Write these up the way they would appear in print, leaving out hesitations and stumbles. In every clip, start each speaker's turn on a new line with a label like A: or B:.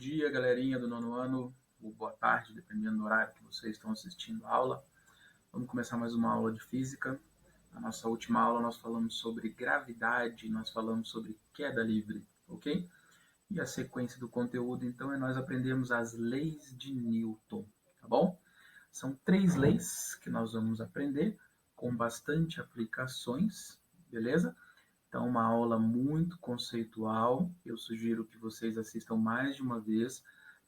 A: dia, galerinha do nono ano, ou boa tarde, dependendo do horário que vocês estão assistindo a aula. Vamos começar mais uma aula de física. Na nossa última aula nós falamos sobre gravidade, nós falamos sobre queda livre, ok? E a sequência do conteúdo, então, é nós aprendemos as leis de Newton, tá bom? São 3 leis que nós vamos aprender, com bastante aplicações, beleza? Então, uma aula muito conceitual. Eu sugiro que vocês assistam mais de uma vez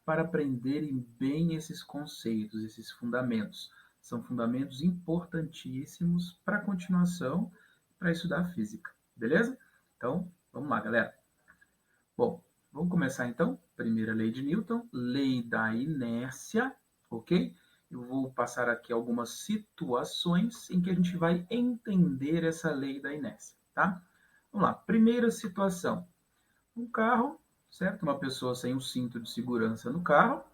A: para aprenderem bem esses conceitos, esses fundamentos. São fundamentos importantíssimos para a continuação, para estudar física, beleza? Então, vamos lá, galera. Bom, vamos começar então. Primeira lei de Newton, lei da inércia, ok? Eu vou passar aqui algumas situações em que a gente vai entender essa lei da inércia, tá? Vamos lá, primeira situação. Um carro, certo? Uma pessoa sem um cinto de segurança no carro,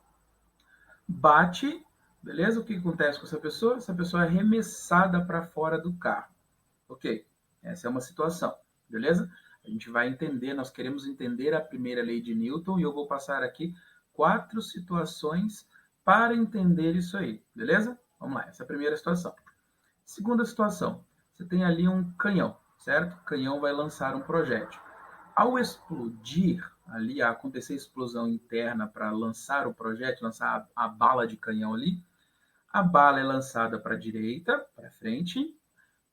A: bate, beleza? O que acontece com essa pessoa? Essa pessoa é arremessada para fora do carro, ok? Essa é uma situação, beleza? A gente vai entender, nós queremos entender a primeira lei de Newton e eu vou passar aqui 4 situações para entender isso aí, beleza? Vamos lá, essa é a primeira situação. Segunda situação, você tem ali um canhão, certo? O canhão vai lançar um projétil. Ao explodir, ali, acontecer explosão interna para lançar o projétil, lançar a bala de canhão ali, a bala é lançada para a direita, para frente,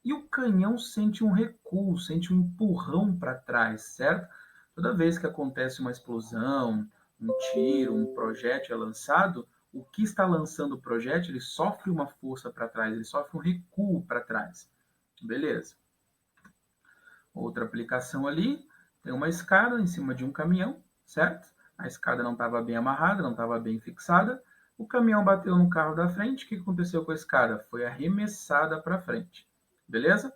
A: e o canhão sente um recuo, sente um empurrão para trás, certo? Toda vez que acontece uma explosão, um tiro, um projétil é lançado, o que está lançando o projétil, ele sofre uma força para trás, ele sofre um recuo para trás. Beleza. Outra aplicação ali, tem uma escada em cima de um caminhão, certo? A escada não estava bem amarrada, não estava bem fixada. O caminhão bateu no carro da frente. O que aconteceu com a escada? Foi arremessada para frente. Beleza?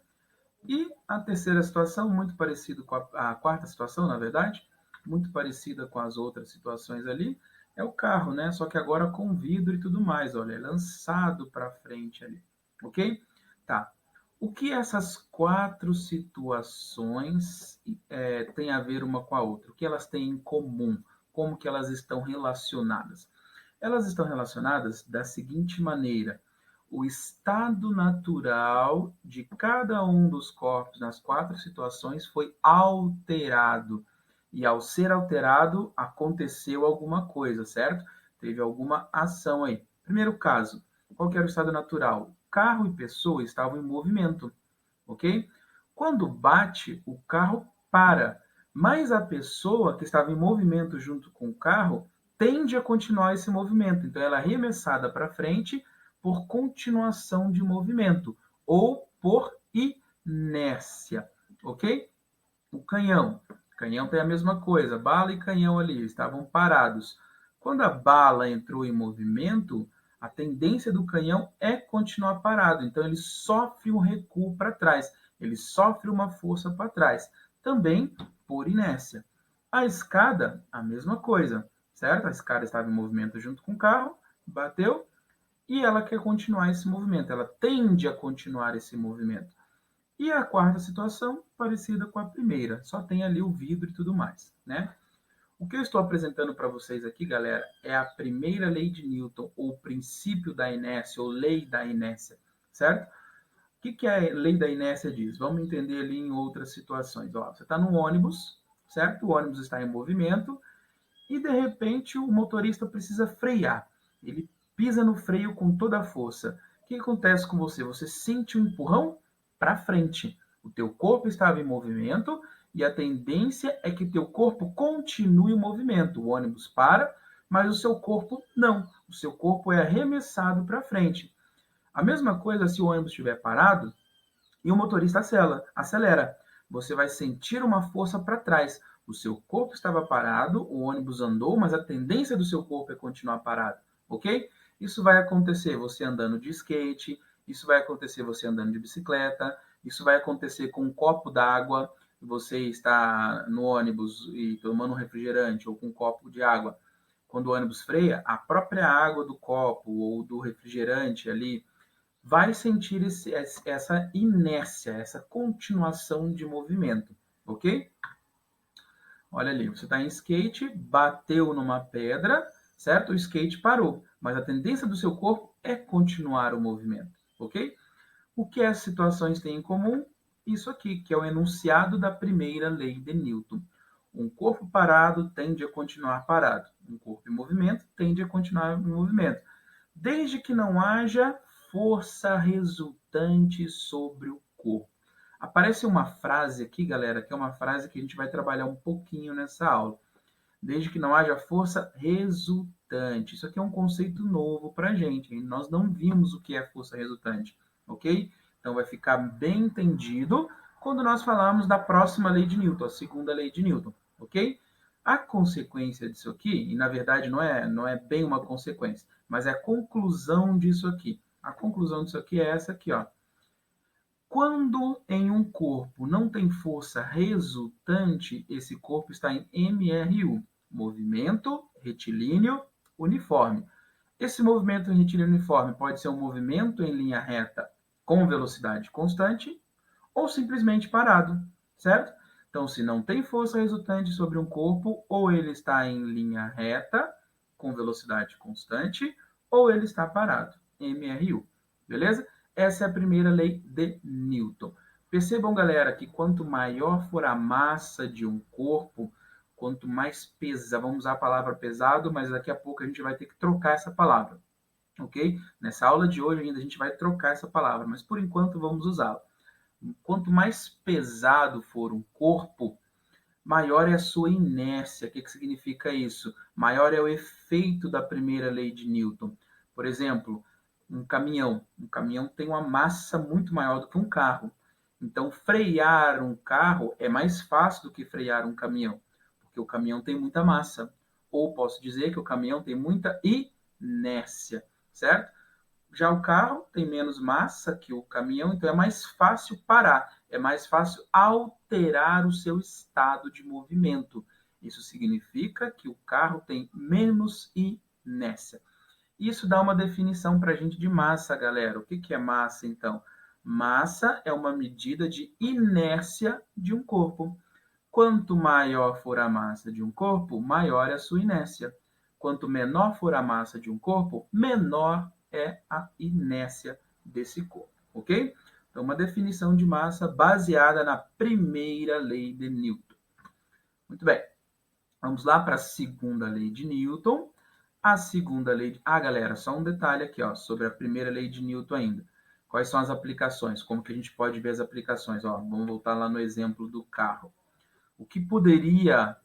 A: E a terceira situação, muito parecido com a quarta situação, na verdade, muito parecida com as outras situações ali, é o carro, né? Só que agora com vidro e tudo mais, olha, é lançado para frente ali, ok? Tá. O que essas 4 situações têm a ver uma com a outra? O que elas têm em comum? Como que elas estão relacionadas? Elas estão relacionadas da seguinte maneira: o estado natural de cada um dos corpos nas 4 situações foi alterado. E ao ser alterado, aconteceu alguma coisa, certo? Teve alguma ação aí. Primeiro caso, qual que era o estado natural? Carro e pessoa estavam em movimento, ok? Quando bate, o carro para, mas a pessoa que estava em movimento junto com o carro tende a continuar esse movimento. Então, ela é arremessada para frente por continuação de movimento ou por inércia, ok? O canhão tem a mesma coisa, bala e canhão ali estavam parados. Quando a bala entrou em movimento, a tendência do canhão é continuar parado, então ele sofre um recuo para trás, ele sofre uma força para trás, também por inércia. A escada, a mesma coisa, certo? A escada estava em movimento junto com o carro, bateu, e ela quer continuar esse movimento, ela tende a continuar esse movimento. E a quarta situação, parecida com a primeira, só tem ali o vidro e tudo mais, né? O que eu estou apresentando para vocês aqui, galera, é a primeira lei de Newton, ou princípio da inércia, ou lei da inércia, certo? O que a lei da inércia diz? Vamos entender ali em outras situações. Ó, você está no ônibus, certo? O ônibus está em movimento e, de repente, o motorista precisa frear. Ele pisa no freio com toda a força. O que acontece com você? Você sente um empurrão para frente. O teu corpo estava em movimento e a tendência é que teu corpo continue o movimento. O ônibus para, mas o seu corpo não. O seu corpo é arremessado para frente. A mesma coisa se o ônibus estiver parado e o motorista acelera. Você vai sentir uma força para trás. O seu corpo estava parado, o ônibus andou, mas a tendência do seu corpo é continuar parado, ok? Isso vai acontecer você andando de skate, isso vai acontecer você andando de bicicleta, isso vai acontecer com um copo d'água, você está no ônibus e tomando um refrigerante ou com um copo de água. Quando o ônibus freia, a própria água do copo ou do refrigerante ali vai sentir essa inércia, essa continuação de movimento, ok? Olha ali, você está em skate, bateu numa pedra, certo? O skate parou, mas a tendência do seu corpo é continuar o movimento, ok? O que as situações têm em comum? Isso aqui, que é o enunciado da primeira lei de Newton. Um corpo parado tende a continuar parado. Um corpo em movimento tende a continuar em movimento, desde que não haja força resultante sobre o corpo. Aparece uma frase aqui, galera, que é uma frase que a gente vai trabalhar um pouquinho nessa aula. Desde que não haja força resultante. Isso aqui é um conceito novo para a gente. Nós não vimos o que é força resultante, ok? Então vai ficar bem entendido quando nós falarmos da próxima lei de Newton, a segunda lei de Newton, ok? A consequência disso aqui, e na verdade não é bem uma consequência, mas é a conclusão disso aqui. A conclusão disso aqui é essa aqui, ó. Quando em um corpo não tem força resultante, esse corpo está em MRU, movimento retilíneo uniforme. Esse movimento retilíneo uniforme pode ser um movimento em linha reta com velocidade constante ou simplesmente parado, certo? Então, se não tem força resultante sobre um corpo, ou ele está em linha reta com velocidade constante, ou ele está parado, MRU, beleza? Essa é a primeira lei de Newton. Percebam, galera, que quanto maior for a massa de um corpo, quanto mais pesado, vamos usar a palavra pesado, mas daqui a pouco a gente vai ter que trocar essa palavra, ok? Nessa aula de hoje ainda a gente vai trocar essa palavra, mas por enquanto vamos usá-la. Quanto mais pesado for um corpo, maior é a sua inércia. O que significa isso? Maior é o efeito da primeira lei de Newton. Por exemplo, um caminhão. Um caminhão tem uma massa muito maior do que um carro. Então, frear um carro é mais fácil do que frear um caminhão, porque o caminhão tem muita massa. Ou posso dizer que o caminhão tem muita inércia, certo? Já o carro tem menos massa que o caminhão, então é mais fácil parar, é mais fácil alterar o seu estado de movimento. Isso significa que o carro tem menos inércia. Isso dá uma definição para a gente de massa, galera. O que é massa, então? Massa é uma medida de inércia de um corpo. Quanto maior for a massa de um corpo, maior é a sua inércia. Quanto menor for a massa de um corpo, menor é a inércia desse corpo, ok? Então, uma definição de massa baseada na primeira lei de Newton. Muito bem. Vamos lá para a segunda lei de Newton. A segunda lei de... galera, só um detalhe aqui, ó, sobre a primeira lei de Newton ainda. Quais são as aplicações? Como que a gente pode ver as aplicações? Ó, vamos voltar lá no exemplo do carro. O que poderia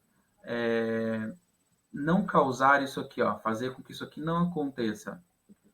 A: não causar isso aqui, ó, fazer com que isso aqui não aconteça?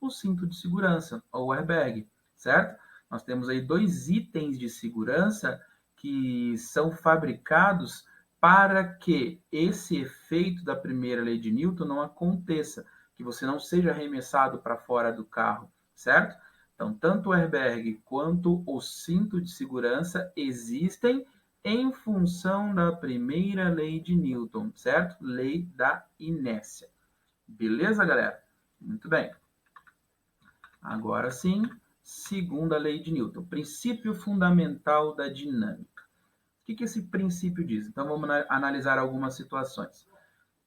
A: O cinto de segurança, ou o airbag, certo? Nós temos aí dois itens de segurança que são fabricados para que esse efeito da primeira lei de Newton não aconteça, que você não seja arremessado para fora do carro, certo? Então, tanto o airbag quanto o cinto de segurança existem em função da primeira lei de Newton, certo? Lei da inércia. Beleza, galera? Muito bem. Agora sim, segunda lei de Newton, princípio fundamental da dinâmica. O que esse princípio diz? Então, vamos analisar algumas situações.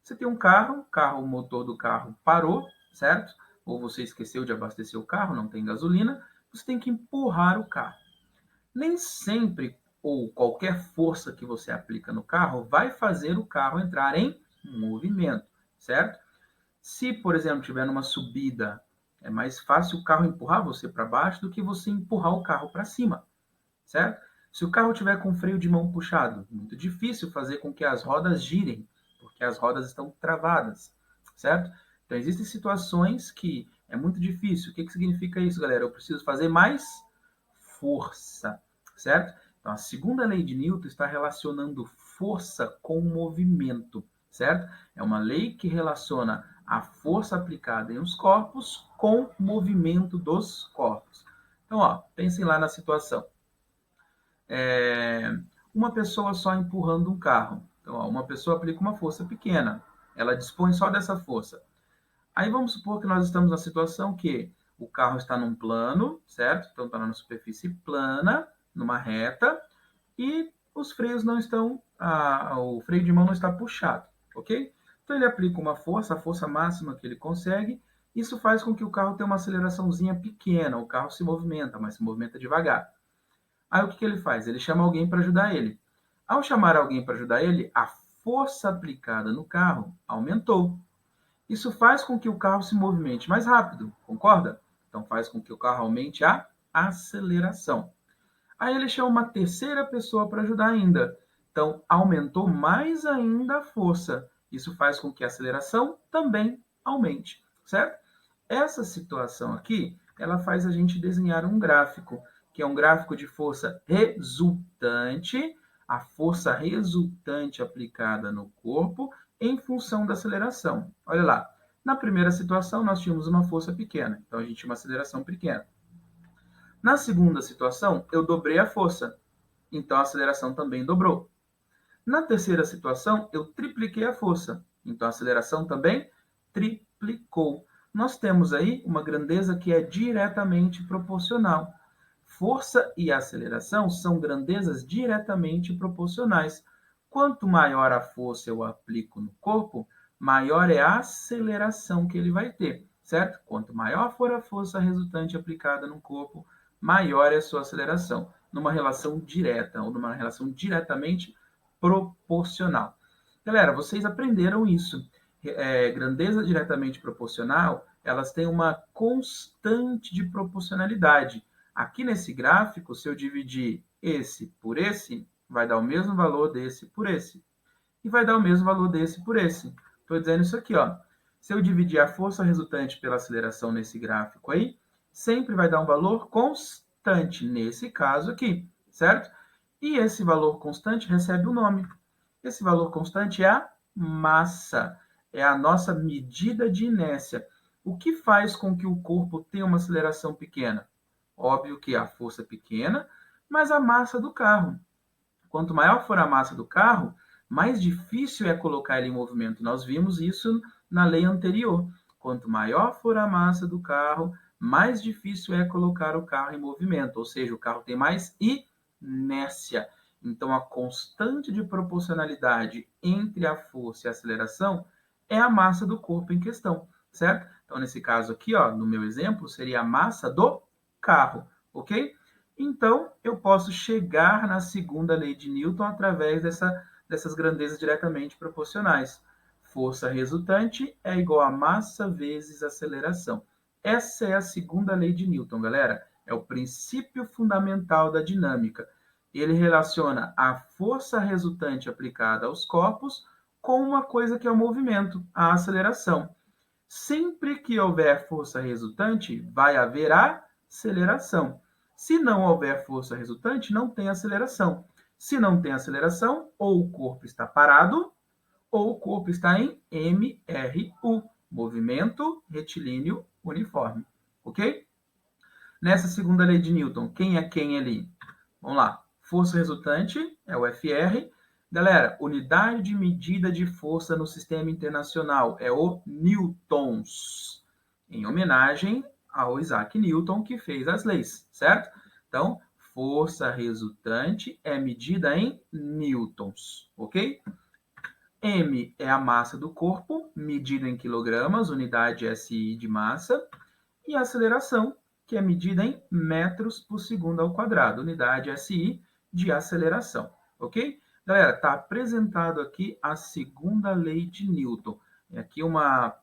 A: Você tem um carro, o motor do carro parou, certo? Ou você esqueceu de abastecer o carro, não tem gasolina, você tem que empurrar o carro. Nem sempre ou qualquer força que você aplica no carro vai fazer o carro entrar em movimento, certo? Se, por exemplo, estiver numa subida, é mais fácil o carro empurrar você para baixo do que você empurrar o carro para cima, certo? Se o carro tiver com freio de mão puxado, muito difícil fazer com que as rodas girem, porque as rodas estão travadas, certo? Então, existem situações que é muito difícil. O que significa isso, galera? Eu preciso fazer mais força, certo? Então, a segunda lei de Newton está relacionando força com movimento, certo? É uma lei que relaciona a força aplicada em os corpos com o movimento dos corpos. Então, ó, pensem lá na situação. Uma pessoa só empurrando um carro. Então, ó, uma pessoa aplica uma força pequena. Ela dispõe só dessa força. Aí vamos supor que nós estamos na situação que o carro está num plano, certo? Então está numa superfície plana, numa reta, e os freios não estão o freio de mão não está puxado, ok? Então ele aplica uma força, a força máxima que ele consegue. Isso faz com que o carro tenha uma aceleraçãozinha pequena, o carro se movimenta, mas se movimenta devagar. Aí o que ele faz? Ele chama alguém para ajudar ele. Ao chamar alguém para ajudar ele, a força aplicada no carro aumentou. Isso faz com que o carro se movimente mais rápido, concorda? Então faz com que o carro aumente a aceleração. Aí ele chama uma terceira pessoa para ajudar ainda. Então aumentou mais ainda a força. Isso faz com que a aceleração também aumente, certo? Essa situação aqui, ela faz a gente desenhar um gráfico, que é um gráfico de força resultante, a força resultante aplicada no corpo em função da aceleração. Olha lá, na primeira situação nós tínhamos uma força pequena, então a gente tinha uma aceleração pequena. Na segunda situação, eu dobrei a força, então a aceleração também dobrou. Na terceira situação, eu tripliquei a força, então a aceleração também triplicou. Nós temos aí uma grandeza que é diretamente proporcional. Força e aceleração são grandezas diretamente proporcionais. Quanto maior a força eu aplico no corpo, maior é a aceleração que ele vai ter, certo? Quanto maior for a força resultante aplicada no corpo, maior é a sua aceleração, numa relação direta ou numa relação diretamente proporcional. Galera, vocês aprenderam isso. Grandeza diretamente proporcional, elas têm uma constante de proporcionalidade. Aqui nesse gráfico, se eu dividir esse por esse, vai dar o mesmo valor desse por esse. E vai dar o mesmo valor desse por esse. Estou dizendo isso aqui, ó. Se eu dividir a força resultante pela aceleração nesse gráfico aí, sempre vai dar um valor constante, nesse caso aqui, certo? E esse valor constante recebe um nome. Esse valor constante é a massa, é a nossa medida de inércia. O que faz com que o corpo tenha uma aceleração pequena? Óbvio que a força é pequena, mas a massa do carro. Quanto maior for a massa do carro, mais difícil é colocar ele em movimento. Nós vimos isso na lei anterior. Quanto maior for a massa do carro, mais difícil é colocar o carro em movimento, ou seja, o carro tem mais inércia. Então, a constante de proporcionalidade entre a força e a aceleração é a massa do corpo em questão, certo? Então, nesse caso aqui, ó, no meu exemplo, seria a massa do carro, ok? Então, eu posso chegar na segunda lei de Newton através dessas grandezas diretamente proporcionais. Força resultante é igual a massa vezes aceleração. Essa é a segunda lei de Newton, galera. É o princípio fundamental da dinâmica. Ele relaciona a força resultante aplicada aos corpos com uma coisa que é o movimento, a aceleração. Sempre que houver força resultante, vai haver aceleração. Se não houver força resultante, não tem aceleração. Se não tem aceleração, ou o corpo está parado, ou o corpo está em MRU, movimento retilíneo uniforme. Ok? Nessa segunda lei de Newton, quem é quem ali? Vamos lá. Força resultante é o FR. Galera, unidade de medida de força no sistema internacional é o newtons, em homenagem ao Isaac Newton, que fez as leis, certo? Então, força resultante é medida em newtons, ok? M é a massa do corpo, medida em quilogramas, unidade SI de massa, e a aceleração, que é medida em metros por segundo ao quadrado, unidade SI de aceleração, ok? Galera, está apresentado aqui a segunda lei de Newton. É aqui uma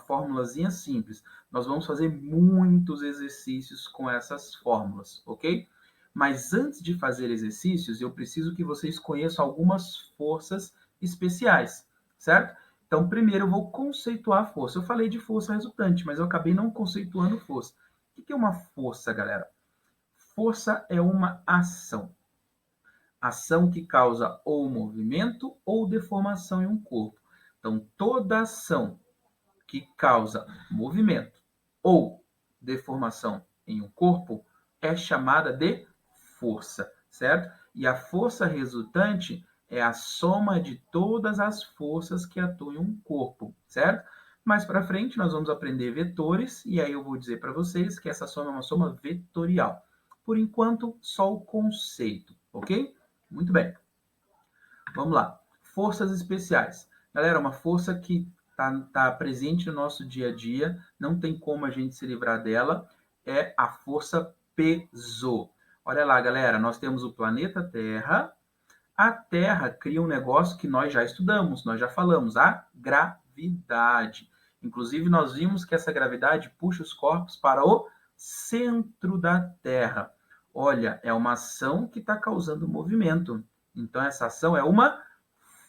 A: formulazinha simples. Nós vamos fazer muitos exercícios com essas fórmulas, ok? Mas antes de fazer exercícios, eu preciso que vocês conheçam algumas forças especiais, certo? Então, primeiro eu vou conceituar a força. Eu falei de força resultante, mas eu acabei não conceituando força. O que é uma força, galera? Força é uma ação. Ação que causa ou movimento ou deformação em um corpo. Então, toda ação que causa movimento ou deformação em um corpo é chamada de força, certo? E a força resultante é a soma de todas as forças que atuam em um corpo, certo? Mais para frente nós vamos aprender vetores e aí eu vou dizer para vocês que essa soma é uma soma vetorial. Por enquanto, só o conceito, ok? Muito bem. Vamos lá. Forças especiais. Galera, uma força que tá presente no nosso dia a dia, não tem como a gente se livrar dela, é a força peso. Olha lá, galera, nós temos o planeta Terra. A Terra cria um negócio que nós já estudamos, nós já falamos, a gravidade. Inclusive, nós vimos que essa gravidade puxa os corpos para o centro da Terra. Olha, é uma ação que está causando movimento. Então, essa ação é uma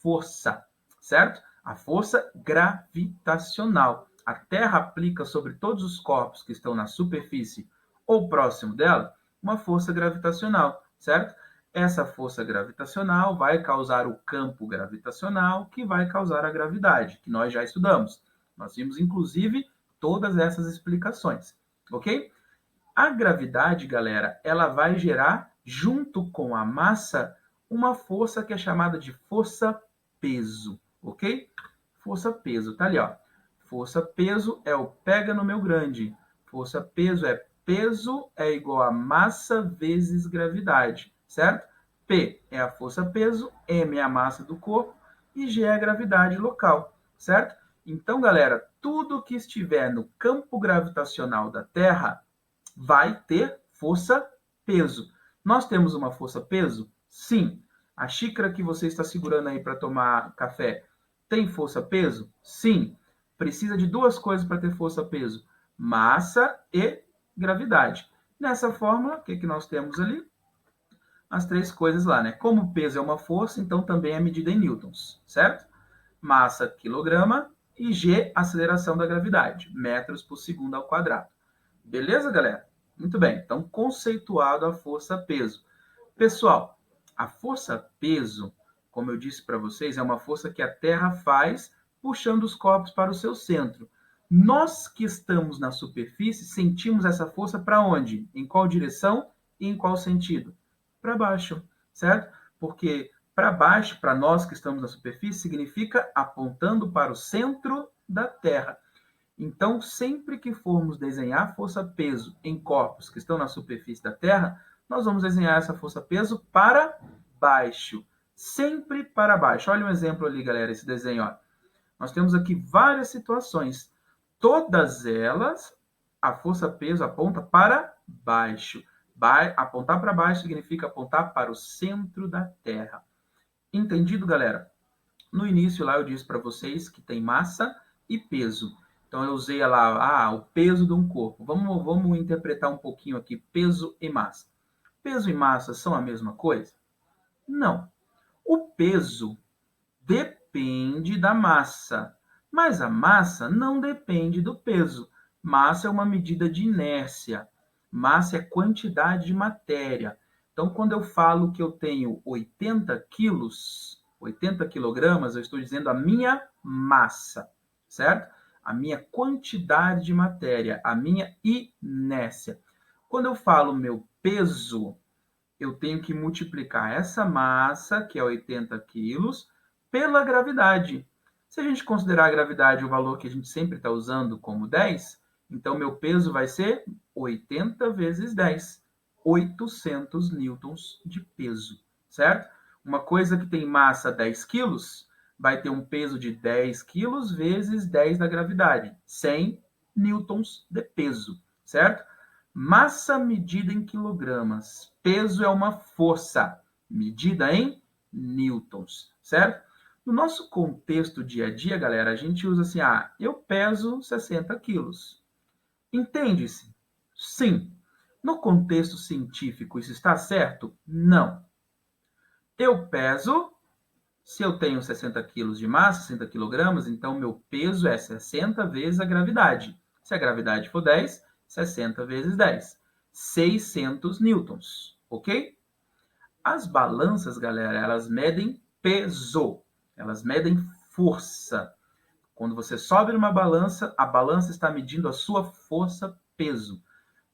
A: força, certo? A força gravitacional. A Terra aplica sobre todos os corpos que estão na superfície ou próximo dela uma força gravitacional, certo? Essa força gravitacional vai causar o campo gravitacional, que vai causar a gravidade, que nós já estudamos. Nós vimos, inclusive, todas essas explicações, ok? A gravidade, galera, ela vai gerar, junto com a massa, uma força que é chamada de força-peso, ok? Força-peso, tá ali, ó. Força-peso é o pega no meu grande. Força-peso é peso é igual a massa vezes gravidade, certo? P é a força-peso, M é a massa do corpo e G é a gravidade local, certo? Então, galera, tudo que estiver no campo gravitacional da Terra vai ter força-peso. Nós temos uma força-peso? Sim. A xícara que você está segurando aí para tomar café tem força-peso? Sim. Precisa de duas coisas para ter força-peso: massa e gravidade. Nessa fórmula, o que, que nós temos ali? As três coisas lá, né? Como o peso é uma força, então também é medida em newtons, certo? Massa, quilograma, e G, aceleração da gravidade, metros por segundo ao quadrado. Beleza, galera? Muito bem. Então, conceituado a força-peso. Pessoal, a força-peso, como eu disse para vocês, é uma força que a Terra faz puxando os corpos para o seu centro. Nós que estamos na superfície sentimos essa força para onde? Em qual direção e em qual sentido? Para baixo, certo? Porque para baixo, para nós que estamos na superfície, significa apontando para o centro da Terra. Então, sempre que formos desenhar força-peso em corpos que estão na superfície da Terra, nós vamos desenhar essa força-peso para baixo. Sempre para baixo. Olha um exemplo ali, galera, esse desenho. Ó. Nós temos aqui várias situações. Todas elas, a força-peso aponta para baixo. Apontar para baixo significa apontar para o centro da Terra. Entendido, galera? No início lá eu disse para vocês que tem massa e peso. Então eu usei lá, o peso de um corpo. Vamos interpretar um pouquinho aqui, peso e massa. Peso e massa são a mesma coisa? Não. O peso depende da massa, mas a massa não depende do peso. Massa é uma medida de inércia. Massa é quantidade de matéria. Então, quando eu falo que eu tenho 80 quilos, 80 quilogramas, eu estou dizendo a minha massa, certo? A minha quantidade de matéria, a minha inércia. Quando eu falo meu peso, eu tenho que multiplicar essa massa, que é 80 quilos, pela gravidade. Se a gente considerar a gravidade o valor que a gente sempre está usando como 10, então meu peso vai ser 80 vezes 10, 800 newtons de peso, certo? Uma coisa que tem massa 10 quilos vai ter um peso de 10 quilos vezes 10 da gravidade, 100 newtons de peso, certo? Massa medida em quilogramas. Peso é uma força medida em newtons, certo? No nosso contexto dia a dia, galera, a gente usa assim, eu peso 60 quilos. Entende-se? Sim. No contexto científico, isso está certo? Não. Eu peso, se eu tenho 60 quilos de massa, 60 quilogramas, então meu peso é 60 vezes a gravidade. Se a gravidade for 10, 60 vezes 10. 600 newtons, ok? As balanças, galera, elas medem peso. Elas medem força. Quando você sobe numa balança, a balança está medindo a sua força-peso.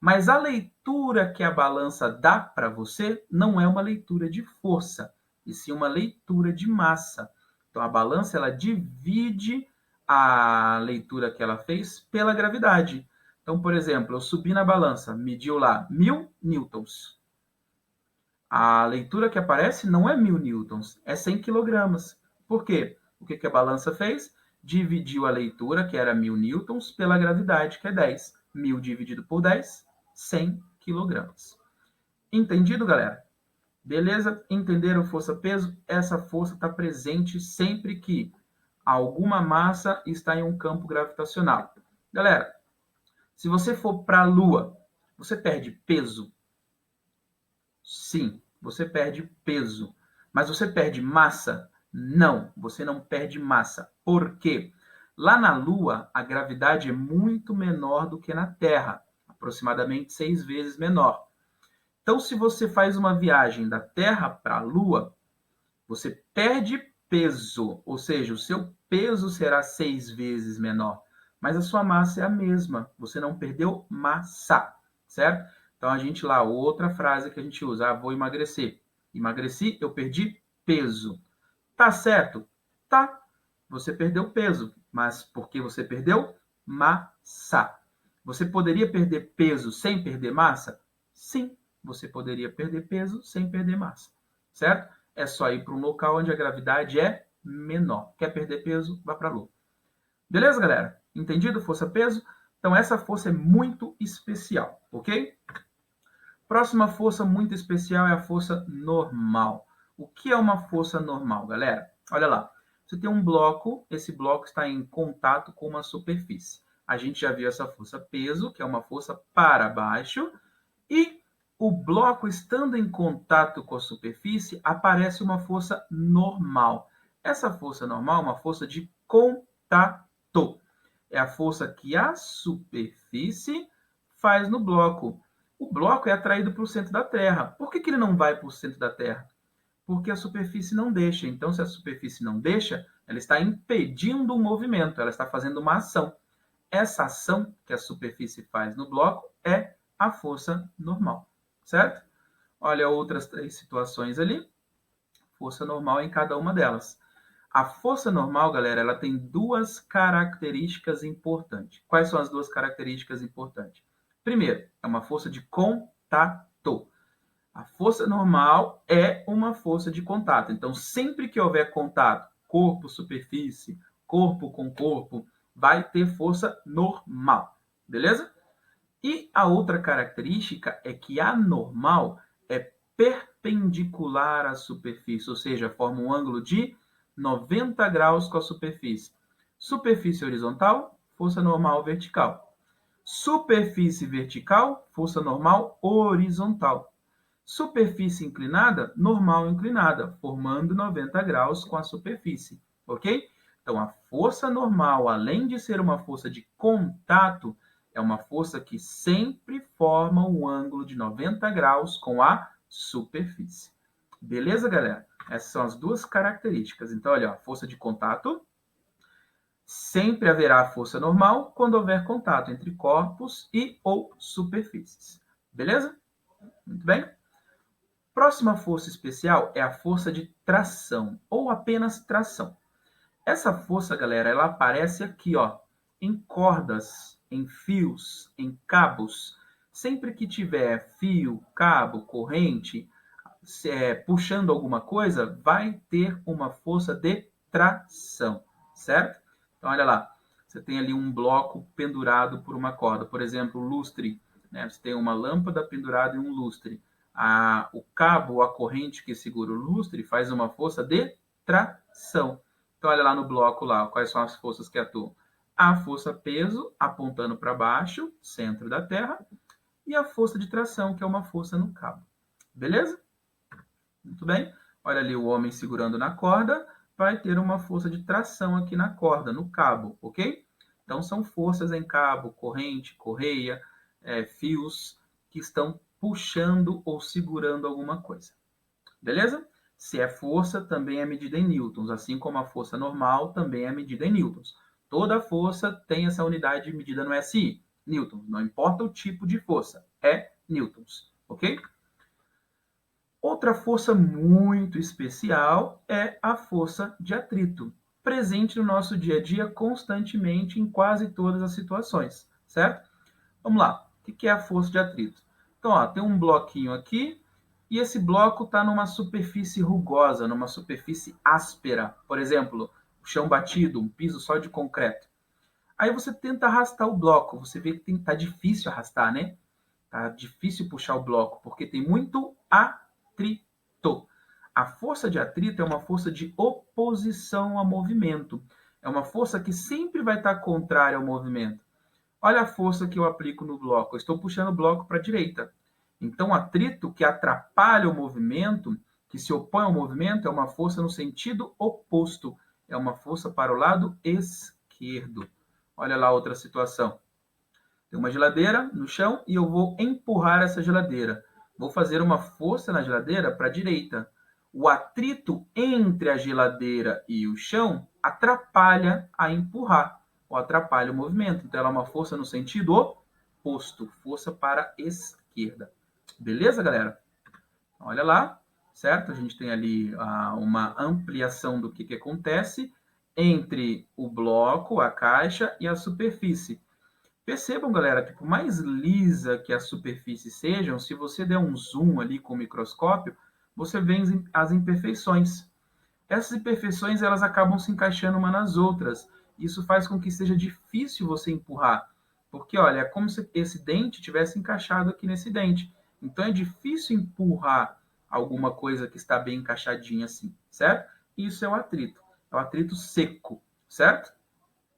A: Mas a leitura que a balança dá para você não é uma leitura de força, e sim uma leitura de massa. Então a balança ela divide a leitura que ela fez pela gravidade. Então, por exemplo, eu subi na balança, mediu lá 1000 newtons. A leitura que aparece não é 1.000 newtons, é 100 quilogramas. Por quê? O que a balança fez? Dividiu a leitura, que era 1.000 newtons, pela gravidade, que é 10. 1.000 dividido por 10, 100 quilogramas. Entendido, galera? Beleza? Entenderam força-peso? Essa força está presente sempre que alguma massa está em um campo gravitacional. Galera, se você for para a Lua, você perde peso? Sim, você perde peso. Mas você perde massa? Não, você não perde massa. Por quê? Lá na Lua, a gravidade é muito menor do que na Terra, aproximadamente 6 vezes menor. Então, se você faz uma viagem da Terra para a Lua, você perde peso, ou seja, o seu peso será 6 vezes menor, mas a sua massa é a mesma, você não perdeu massa, certo? Então, a gente lá, outra frase que a gente usa, vou emagrecer. Emagreci, eu perdi peso. Tá certo? Tá. Você perdeu peso, mas por que você perdeu? Massa. Você poderia perder peso sem perder massa? Sim, você poderia perder peso sem perder massa, certo? É só ir para um local onde a gravidade é menor. Quer perder peso? Vá para a Lua. Beleza, galera? Entendido? Força-peso? Então, essa força é muito especial, ok? Próxima força muito especial é a força normal. O que é uma força normal, galera? Olha lá. Você tem um bloco, esse bloco está em contato com uma superfície. A gente já viu essa força peso, que é uma força para baixo, e o bloco estando em contato com a superfície, aparece uma força normal. Essa força normal é uma força de contato. É a força que a superfície faz no bloco. O bloco é atraído para o centro da Terra. Por que ele não vai para o centro da Terra? Porque a superfície não deixa. Então, se a superfície não deixa, ela está impedindo o movimento, ela está fazendo uma ação. Essa ação que a superfície faz no bloco é a força normal, certo? Olha outras 3 situações ali. Força normal em cada uma delas. A força normal, galera, ela tem 2 características importantes. Quais são as 2 características importantes? Primeiro, é uma força de contato. A força normal é uma força de contato. Então, sempre que houver contato, corpo, superfície, corpo com corpo, vai ter força normal. Beleza? E a outra característica é que a normal é perpendicular à superfície, ou seja, forma um ângulo de 90 graus com a superfície. Superfície horizontal, força normal vertical. Superfície vertical, força normal horizontal. Superfície inclinada, normal inclinada, formando 90 graus com a superfície, ok? Então, a força normal, além de ser uma força de contato, é uma força que sempre forma um ângulo de 90 graus com a superfície. Beleza, galera? Essas são as 2 características. Então, olha, a força de contato, sempre haverá força normal quando houver contato entre corpos e ou superfícies. Beleza? Muito bem. Próxima força especial é a força de tração, ou apenas tração. Essa força, galera, ela aparece aqui, ó, em cordas, em fios, em cabos. Sempre que tiver fio, cabo, corrente, puxando alguma coisa, vai ter uma força de tração, certo? Então, olha lá, você tem ali um bloco pendurado por uma corda, por exemplo, lustre, né? Você tem uma lâmpada pendurada em um lustre. O cabo, a corrente que segura o lustre, faz uma força de tração. Então, olha lá no bloco lá, quais são as forças que atuam. A força peso, apontando para baixo, centro da Terra, e a força de tração, que é uma força no cabo. Beleza? Muito bem. Olha ali o homem segurando na corda, vai ter uma força de tração aqui na corda, no cabo, ok? Então, são forças em cabo, corrente, correia, fios que estão puxando ou segurando alguma coisa. Beleza? Se é força, também é medida em newtons, assim como a força normal também é medida em newtons. Toda força tem essa unidade medida no SI, newtons. Não importa o tipo de força, é newtons, ok? Outra força muito especial é a força de atrito, presente no nosso dia a dia constantemente em quase todas as situações, certo? Vamos lá, o que é a força de atrito? Então, ó, tem um bloquinho aqui, e esse bloco está numa superfície rugosa, numa superfície áspera. Por exemplo, o chão batido, um piso só de concreto. Aí você tenta arrastar o bloco, você vê que tá difícil arrastar, né? Tá difícil puxar o bloco, porque tem muito atrito. A força de atrito é uma força de oposição ao movimento. É uma força que sempre vai estar contrária ao movimento. Olha a força que eu aplico no bloco. Eu estou puxando o bloco para a direita. Então, atrito que atrapalha o movimento, que se opõe ao movimento, é uma força no sentido oposto. É uma força para o lado esquerdo. Olha lá outra situação. Tem uma geladeira no chão e eu vou empurrar essa geladeira. Vou fazer uma força na geladeira para a direita. O atrito entre a geladeira e o chão atrapalha a empurrar, ou atrapalha o movimento. Então, ela é uma força no sentido oposto, força para a esquerda. Beleza, galera? Olha lá, certo? A gente tem ali uma ampliação do que acontece entre o bloco, a caixa e a superfície. Percebam, galera, que por mais lisa que a superfície sejam, se você der um zoom ali com o microscópio, você vê as imperfeições. Essas imperfeições elas acabam se encaixando uma nas outras. Isso faz com que seja difícil você empurrar, porque olha, é como se esse dente tivesse encaixado aqui nesse dente. Então é difícil empurrar alguma coisa que está bem encaixadinha assim, certo? Isso é o atrito seco, certo?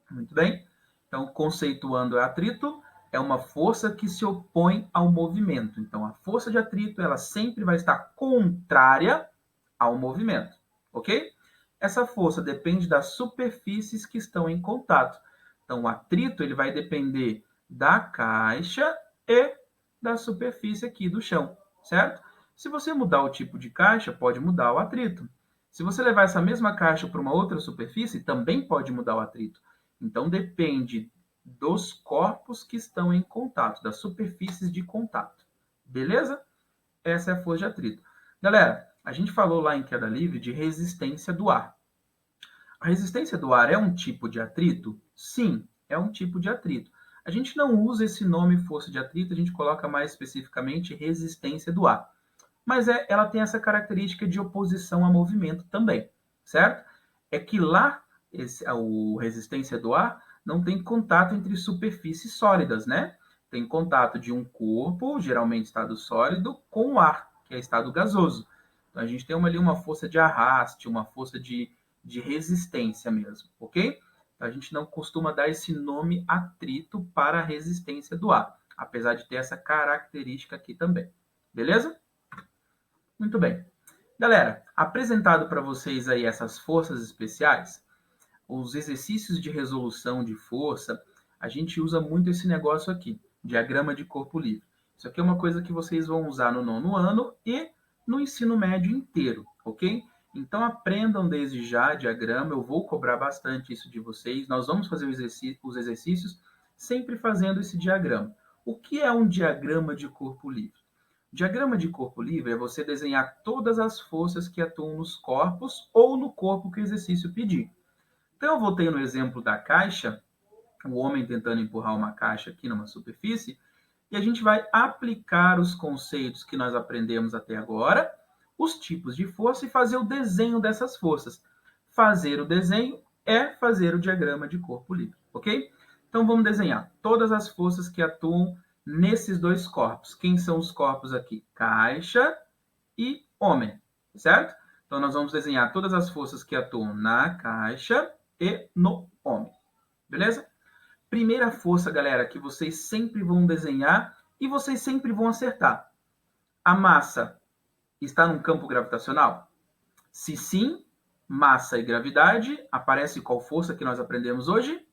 A: Muito bem. Então, conceituando atrito, é uma força que se opõe ao movimento. Então, a força de atrito, ela sempre vai estar contrária ao movimento, ok? Essa força depende das superfícies que estão em contato. Então, o atrito, ele vai depender da caixa e da superfície aqui do chão, certo? Se você mudar o tipo de caixa, pode mudar o atrito. Se você levar essa mesma caixa para uma outra superfície, também pode mudar o atrito. Então, depende dos corpos que estão em contato, das superfícies de contato. Beleza? Essa é a força de atrito. Galera, a gente falou lá em queda livre de resistência do ar. A resistência do ar é um tipo de atrito? Sim, é um tipo de atrito. A gente não usa esse nome força de atrito, a gente coloca mais especificamente resistência do ar. Mas ela tem essa característica de oposição a movimento também, certo? É que lá, o resistência do ar não tem contato entre superfícies sólidas, né? Tem contato de um corpo, geralmente estado sólido, com o ar, que é estado gasoso. Então, a gente tem ali uma força de arraste, uma força de resistência mesmo, ok? Então, a gente não costuma dar esse nome atrito para a resistência do ar, apesar de ter essa característica aqui também. Beleza? Muito bem. Galera, apresentado para vocês aí essas forças especiais, os exercícios de resolução de força, a gente usa muito esse negócio aqui, diagrama de corpo livre. Isso aqui é uma coisa que vocês vão usar no 9º ano e no ensino médio inteiro, ok? Então aprendam desde já diagrama, eu vou cobrar bastante isso de vocês. Nós vamos fazer os exercícios sempre fazendo esse diagrama. O que é um diagrama de corpo livre? Diagrama de corpo livre é você desenhar todas as forças que atuam nos corpos ou no corpo que o exercício pedir. Então, eu voltei no exemplo da caixa, o homem tentando empurrar uma caixa aqui numa superfície, e a gente vai aplicar os conceitos que nós aprendemos até agora, os tipos de força e fazer o desenho dessas forças. Fazer o desenho é fazer o diagrama de corpo livre, ok? Então, vamos desenhar todas as forças que atuam nesses dois corpos. Quem são os corpos aqui? Caixa e homem, certo? Então, nós vamos desenhar todas as forças que atuam na caixa e no homem, beleza? Primeira força, galera, que vocês sempre vão desenhar e vocês sempre vão acertar. A massa está num campo gravitacional? Se sim, massa e gravidade, aparece qual força que nós aprendemos hoje?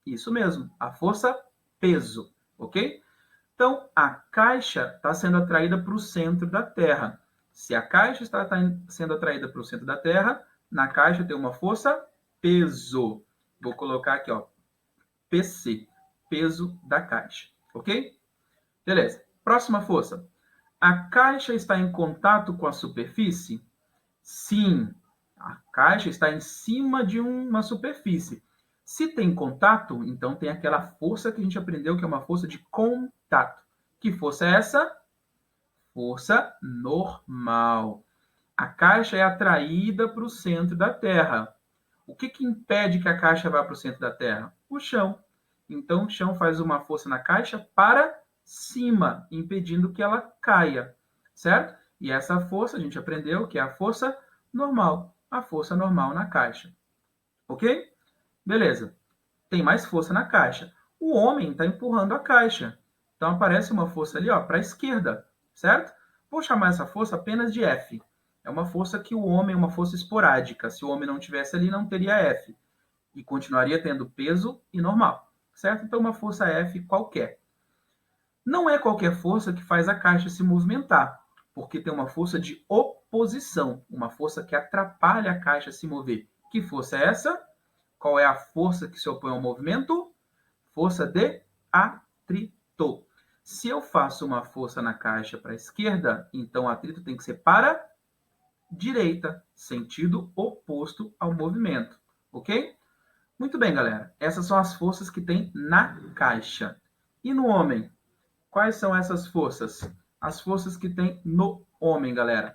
A: Isso mesmo, a força peso, ok? Então, a caixa está sendo atraída para o centro da Terra. Se a caixa está sendo atraída para o centro da Terra, na caixa tem uma força peso. Vou colocar aqui, ó, PC, peso da caixa, ok? Beleza. Próxima força. A caixa está em contato com a superfície? Sim, a caixa está em cima de uma superfície. Se tem contato, então tem aquela força que a gente aprendeu que é uma força de contato. Que força é essa? Força normal. A caixa é atraída para o centro da Terra. O que impede que a caixa vá para o centro da Terra? O chão. Então, o chão faz uma força na caixa para cima, impedindo que ela caia, certo? E essa força, a gente aprendeu que é a força normal. A força normal na caixa. Ok? Beleza. Tem mais força na caixa. O homem está empurrando a caixa. Então, aparece uma força ali para a esquerda, certo? Vou chamar essa força apenas de F. É uma força que o homem, uma força esporádica. Se o homem não tivesse ali, não teria F. E continuaria tendo peso e normal, certo? Então, uma força F qualquer. Não é qualquer força que faz a caixa se movimentar, porque tem uma força de oposição, uma força que atrapalha a caixa a se mover. Que força é essa? Qual é a força que se opõe ao movimento? Força de atrito. Se eu faço uma força na caixa para a esquerda, então o atrito tem que ser para a direita, sentido oposto ao movimento, ok? Muito bem, galera. Essas são as forças que tem na caixa. E no homem? Quais são essas forças? As forças que tem no homem, galera.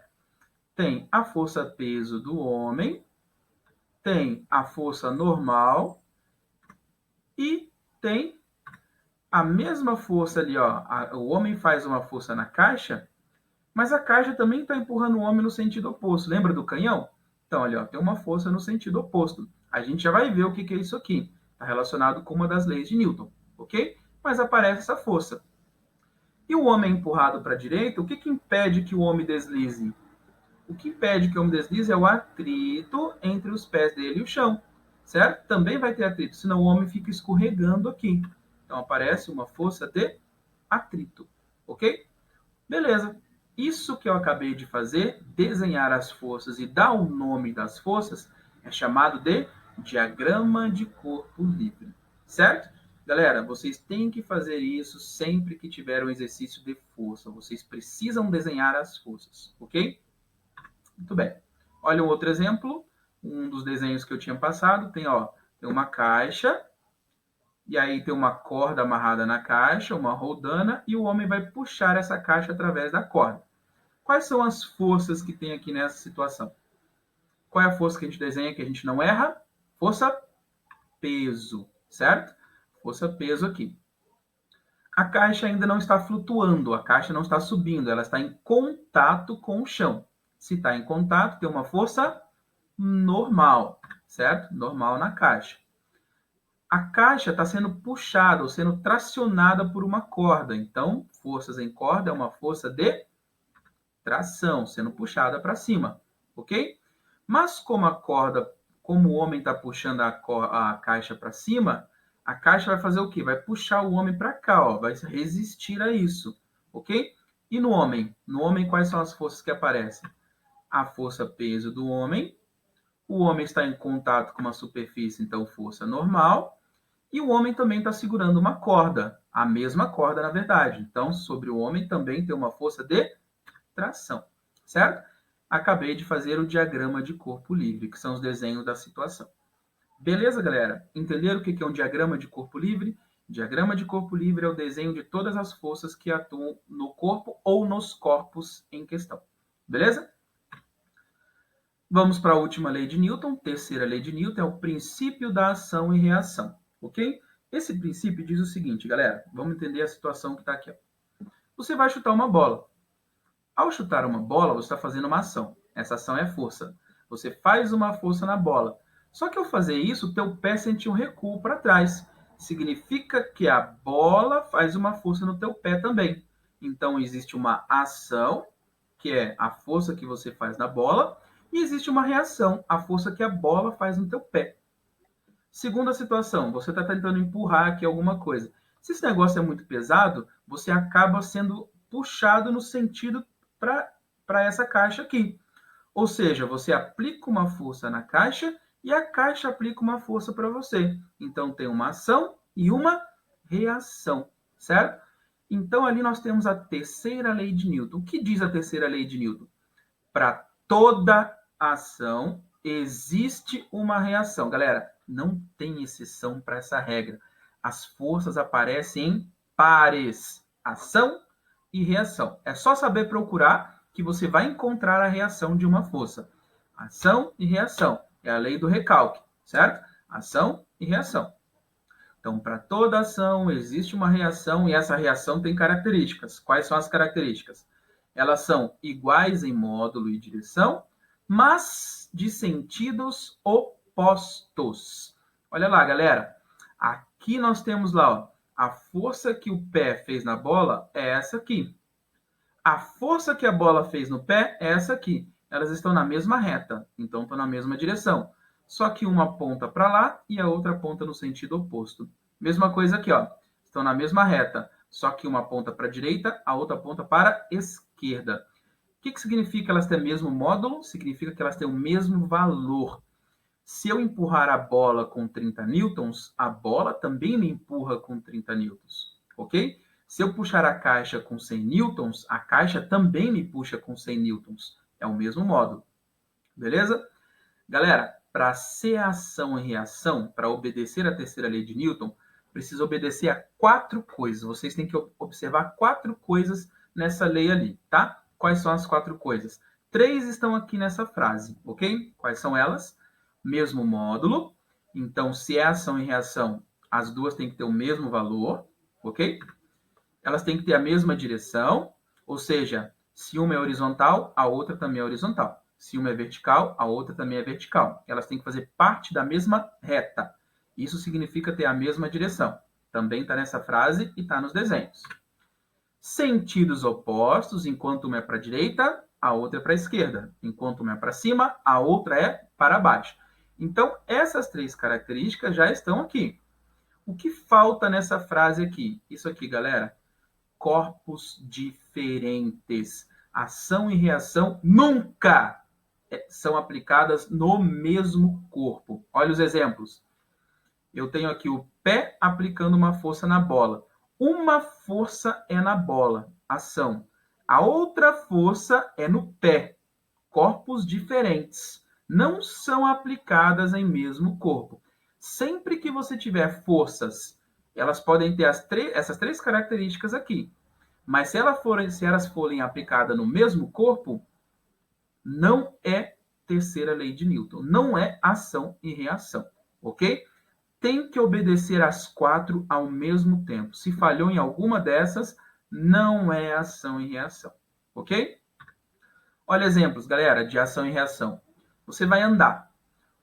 A: Tem a força peso do homem, tem a força normal e tem a mesma força ali, o homem faz uma força na caixa, mas a caixa também está empurrando o homem no sentido oposto. Lembra do canhão? Então, ali, tem uma força no sentido oposto. A gente já vai ver o que é isso aqui. Está relacionado com uma das leis de Newton, ok? Mas aparece essa força. E o homem empurrado para a direita, o que impede que o homem deslize? O que impede que o homem deslize é o atrito entre os pés dele e o chão, certo? Também vai ter atrito, senão o homem fica escorregando aqui. Então, aparece uma força de atrito, ok? Beleza. Isso que eu acabei de fazer, desenhar as forças e dar o nome das forças, é chamado de diagrama de corpo livre, certo? Galera, vocês têm que fazer isso sempre que tiver um exercício de força. Vocês precisam desenhar as forças, ok? Muito bem. Olha um outro exemplo. Um dos desenhos que eu tinha passado tem uma caixa, e aí tem uma corda amarrada na caixa, uma roldana, e o homem vai puxar essa caixa através da corda. Quais são as forças que tem aqui nessa situação? Qual é a força que a gente desenha que a gente não erra? Força peso, certo? Força peso aqui. A caixa ainda não está flutuando, a caixa não está subindo, ela está em contato com o chão. Se está em contato, tem uma força normal, certo? Normal na caixa. A caixa está sendo puxada ou sendo tracionada por uma corda. Então, forças em corda é uma força de tração, sendo puxada para cima, ok? Mas como o homem está puxando a caixa para cima, a caixa vai fazer o quê? Vai puxar o homem para cá, vai resistir a isso, ok? E no homem? No homem, quais são as forças que aparecem? A força peso do homem. O homem está em contato com uma superfície, então força normal. E o homem também está segurando uma corda, a mesma corda, na verdade. Então, sobre o homem também tem uma força de tração, certo? Acabei de fazer o diagrama de corpo livre, que são os desenhos da situação. Beleza, galera? Entenderam o que é um diagrama de corpo livre? Diagrama de corpo livre é o desenho de todas as forças que atuam no corpo ou nos corpos em questão. Beleza? Vamos para a última lei de Newton, terceira lei de Newton, é o princípio da ação e reação, ok? Esse princípio diz o seguinte, galera, vamos entender a situação que está aqui. Você vai chutar uma bola. Ao chutar uma bola, você está fazendo uma ação. Essa ação é força. Você faz uma força na bola. Só que ao fazer isso, o teu pé sente um recuo para trás. Significa que a bola faz uma força no teu pé também. Então, existe uma ação, que é a força que você faz na bola, e existe uma reação, a força que a bola faz no teu pé. Segunda situação, você está tentando empurrar aqui alguma coisa. Se esse negócio é muito pesado, você acaba sendo puxado no sentido para essa caixa aqui. Ou seja, você aplica uma força na caixa e a caixa aplica uma força para você. Então, tem uma ação e uma reação, certo? Então, ali nós temos a terceira lei de Newton. O que diz a terceira lei de Newton? Para toda ação existe uma reação. Galera, não tem exceção para essa regra. As forças aparecem em pares. Ação e reação. É só saber procurar que você vai encontrar a reação de uma força. Ação e reação. É a lei do recalque, certo? Ação e reação. Então, para toda ação existe uma reação e essa reação tem características. Quais são as características? Elas são iguais em módulo e direção, mas de sentidos opostos. Olha lá, galera. Aqui nós temos lá, ó, a força que o pé fez na bola é essa aqui. A força que a bola fez no pé é essa aqui. Elas estão na mesma reta, então estão na mesma direção. Só que uma aponta para lá e a outra aponta no sentido oposto. Mesma coisa aqui, ó. Estão na mesma reta, só que uma aponta para a direita, a outra aponta para a esquerda. O que significa elas terem o mesmo módulo? Significa que elas têm o mesmo valor. Se eu empurrar a bola com 30 newtons, a bola também me empurra com 30 newtons, ok? Se eu puxar a caixa com 100 newtons, a caixa também me puxa com 100 newtons. É o mesmo módulo, beleza? Galera, para ser ação e reação, para obedecer à terceira lei de Newton, precisa obedecer a 4 coisas. Vocês têm que observar 4 coisas nessa lei ali, tá? Quais são as 4 coisas? 3 estão aqui nessa frase, ok? Quais são elas? Mesmo módulo. Então, se é ação e reação, as duas têm que ter o mesmo valor, ok? Elas têm que ter a mesma direção, ou seja, se uma é horizontal, a outra também é horizontal. Se uma é vertical, a outra também é vertical. Elas têm que fazer parte da mesma reta. Isso significa ter a mesma direção. Também está nessa frase e está nos desenhos. Sentidos opostos, enquanto uma é para a direita, a outra é para a esquerda. Enquanto uma é para cima, a outra é para baixo. Então, essas 3 características já estão aqui. O que falta nessa frase aqui? Isso aqui, galera. Corpos diferentes. Ação e reação nunca são aplicadas no mesmo corpo. Olha os exemplos. Eu tenho aqui o pé aplicando uma força na bola. Uma força é na bola, ação. A outra força é no pé. Corpos diferentes. Não são aplicadas em mesmo corpo. Sempre que você tiver forças, elas podem ter essas 3 características aqui. Mas se elas forem aplicadas no mesmo corpo, não é terceira lei de Newton. Não é ação e reação, ok? Tem que obedecer às 4 ao mesmo tempo. Se falhou em alguma dessas, não é ação e reação, ok? Olha exemplos, galera, de ação e reação. Você vai andar.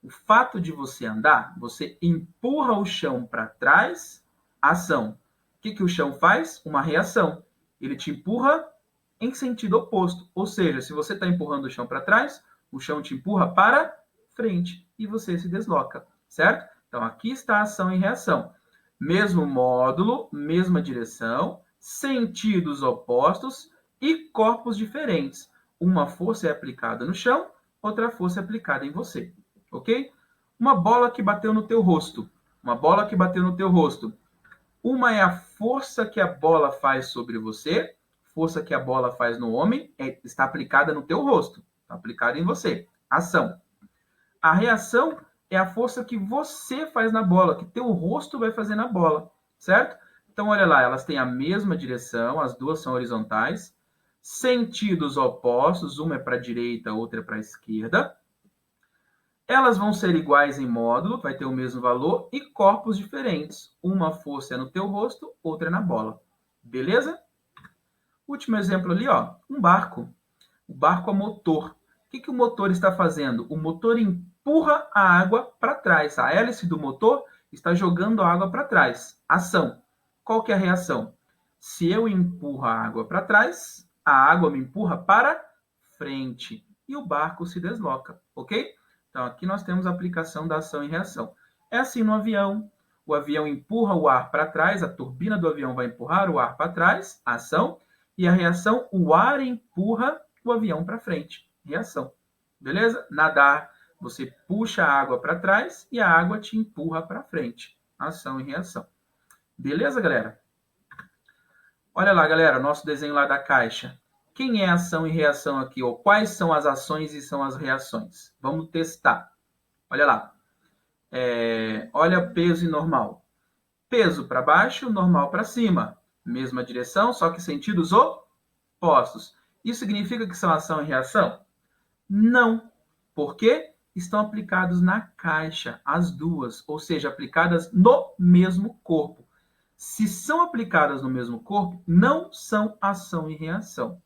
A: O fato de você andar, você empurra o chão para trás, ação. O que o chão faz? Uma reação. Ele te empurra em sentido oposto. Ou seja, se você está empurrando o chão para trás, o chão te empurra para frente e você se desloca, certo? Então, aqui está a ação e reação. Mesmo módulo, mesma direção, sentidos opostos e corpos diferentes. Uma força é aplicada no chão, outra força é aplicada em você, ok? Uma bola que bateu no teu rosto. Uma bola que bateu no teu rosto. Uma é a força que a bola faz sobre você, força que a bola faz no homem, está aplicada no teu rosto, está aplicada em você. Ação. A reação é a força que você faz na bola, que teu rosto vai fazer na bola, certo? Então, olha lá, elas têm a mesma direção, as duas são horizontais, sentidos opostos, uma é para a direita, outra é para a esquerda. Elas vão ser iguais em módulo, vai ter o mesmo valor, e corpos diferentes. Uma força é no teu rosto, outra é na bola. Beleza? Último exemplo ali, ó, um barco. O barco é motor. O que o motor está fazendo? O motor empurra a água para trás. A hélice do motor está jogando a água para trás. Ação. Qual que é a reação? Se eu empurro a água para trás, a água me empurra para frente e o barco se desloca, ok? Então, aqui nós temos a aplicação da ação e reação. É assim no avião. O avião empurra o ar para trás, a turbina do avião vai empurrar o ar para trás, ação, e a reação, o ar empurra o avião para frente, reação. Beleza? Nadar, você puxa a água para trás e a água te empurra para frente, ação e reação. Beleza, galera? Olha lá, galera, nosso desenho lá da caixa. Quem é ação e reação aqui? Ou quais são as ações e são as reações? Vamos testar. Olha lá. Olha peso e normal. Peso para baixo, normal para cima. Mesma direção, só que sentidos opostos. Isso significa que são ação e reação? Não. Por quê? Estão aplicados na caixa, as duas, ou seja, aplicadas no mesmo corpo. Se são aplicadas no mesmo corpo, não são ação e reação.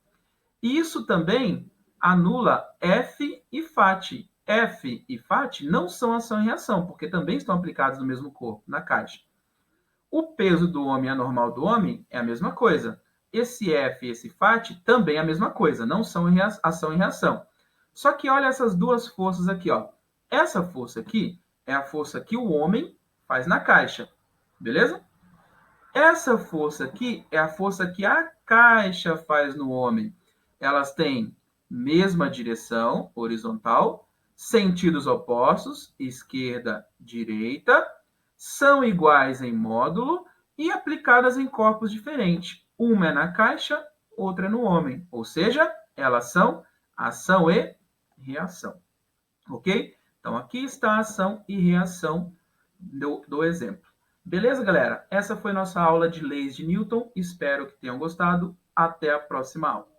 A: Isso também anula F e FAT. F e FAT não são ação e reação, porque também estão aplicados no mesmo corpo, na caixa. O peso do homem anormal do homem é a mesma coisa. Esse F e esse FAT também é a mesma coisa, não são ação e reação. Só que olha essas duas forças aqui, ó. Essa força aqui é a força que o homem faz na caixa, beleza? Essa força aqui é a força que a caixa faz no homem. Elas têm mesma direção, horizontal, sentidos opostos, esquerda, direita, são iguais em módulo e aplicadas em corpos diferentes. Uma é na caixa, outra é no homem. Ou seja, elas são ação e reação. Ok? Então, aqui está a ação e reação do exemplo. Beleza, galera? Essa foi nossa aula de leis de Newton. Espero que tenham gostado. Até a próxima aula.